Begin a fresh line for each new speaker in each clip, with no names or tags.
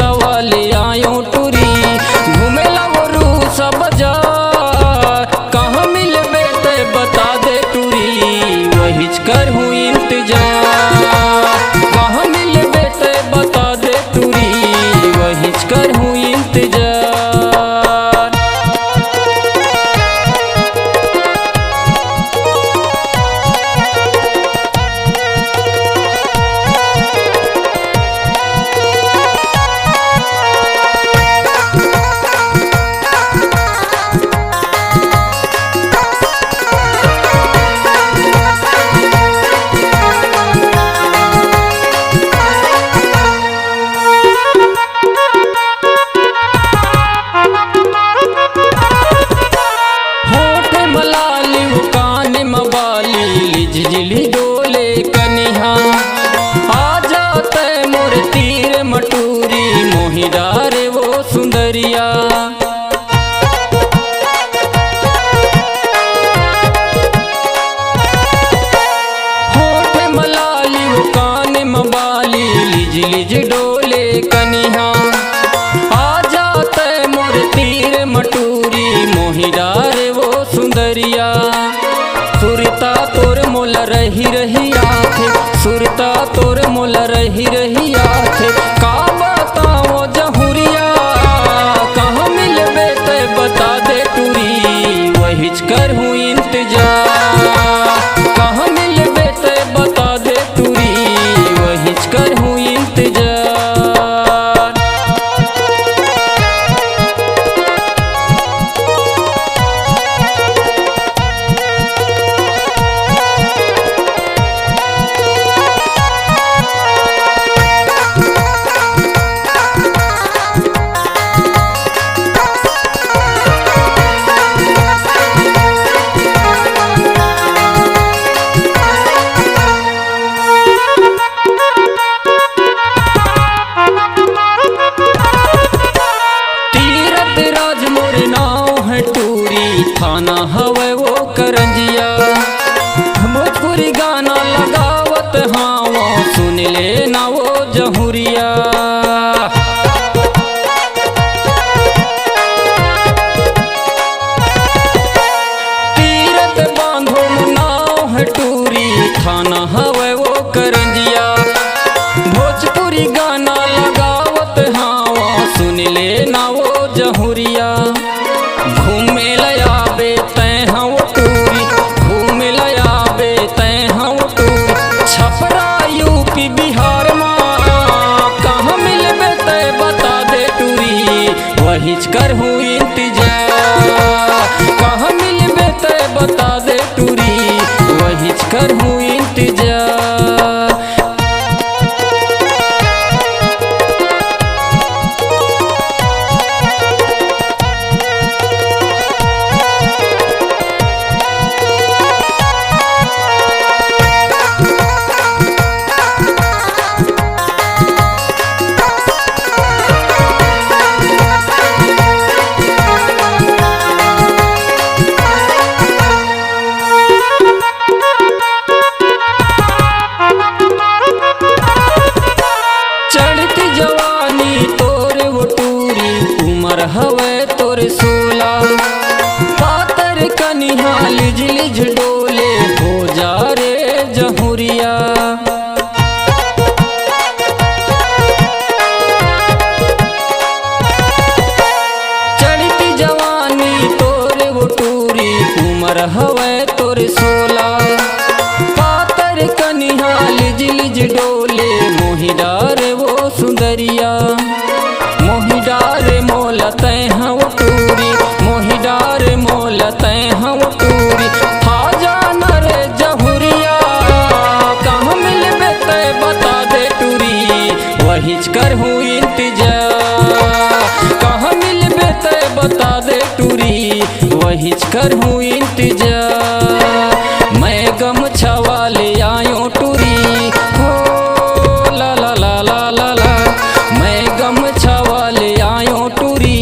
छवाले आयो टूरी घूमे लगरू सब जा कहाँ मिलबे ते बता दे टूरी वही कर हूँ इंतजार कहाँ मिलबे ते बता दे टूरी वही कर हूँ इंतजार। झिझिली डोले कनिहा आ जाते मोर तीर मटूरी मोहि डारे वो सुंदरिया होठ मलाली वो कान मबाली लिज लिज डोले कनिहा आ जाते मोर तीर मटूरी मोहि डारे वो सुंदरिया। सुरता तोर मोल रही रही आथे सुरता तोर मोल रही रही आथे का बताओ जहुरिया कहाँ मिलबे ते बता दे टूरी वही कर हूँ इंतजार कहाँ मिलबे ते बता दे टूरी वही कर हूँ इंतजार। थाना हवे वो करंजिया भोजपुरी गाना लगावत हाँ वो सुन ले ना वो जहुरिया। तीरथ बांधो नाव है टूरी थाना हवे वो करंजिया भोजपुरी गाना लगावत हाँ वो सुन ले ना वो जहुरिया। घूमे लया बेते हाँ टूरी घूमे लया बेते हाँ टूरी छपरा यूपी बिहार माँ कहाँ मिलबे ते बता दे टूरी वही कर हूँ इंतजार कहाँ मिलबे ते बता दे टूरी वही कर हूँ इंतजार। हवे तोर सोला पातर कनिहा लिज लिज डोले हो जा रे जहुरिया। चढ़ती जवानी तोर वो टूरी उमर हवे तोर सोला पातर कनिहा लिज लिज डोले मोहि डारे वो सुंदरिया। मोहि डारे मोलते हाँ टूरी मोहि डारे मोलते हाँ टूरी हा जाना रे जहुरिया कहाँ मिलबे ते बता दे टूरी वही कर हूँ इंतजार कहाँ मिलबे ते बता दे टूरी वही कर हूँ इंतजार। मैं गमछा वाले आयो टूरी हो ला ला ला ला ला ला मैं गमछा वाले आयो टूरी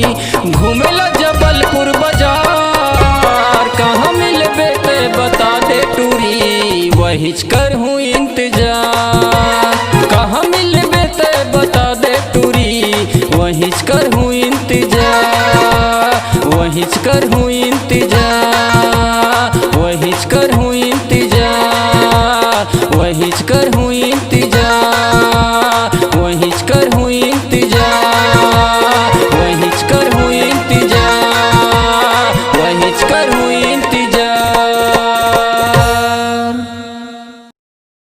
घूमेला जबलपुर बाजार कहाँ मिलबे ते बता दे टूरी वही कर हूँ इंतजार कहाँ मिलबे ते बता दे टूरी वहीं कर हूँ इंतजार, वहीं कर हूँ इंतजार, वहीं कर हूँ इंतजार।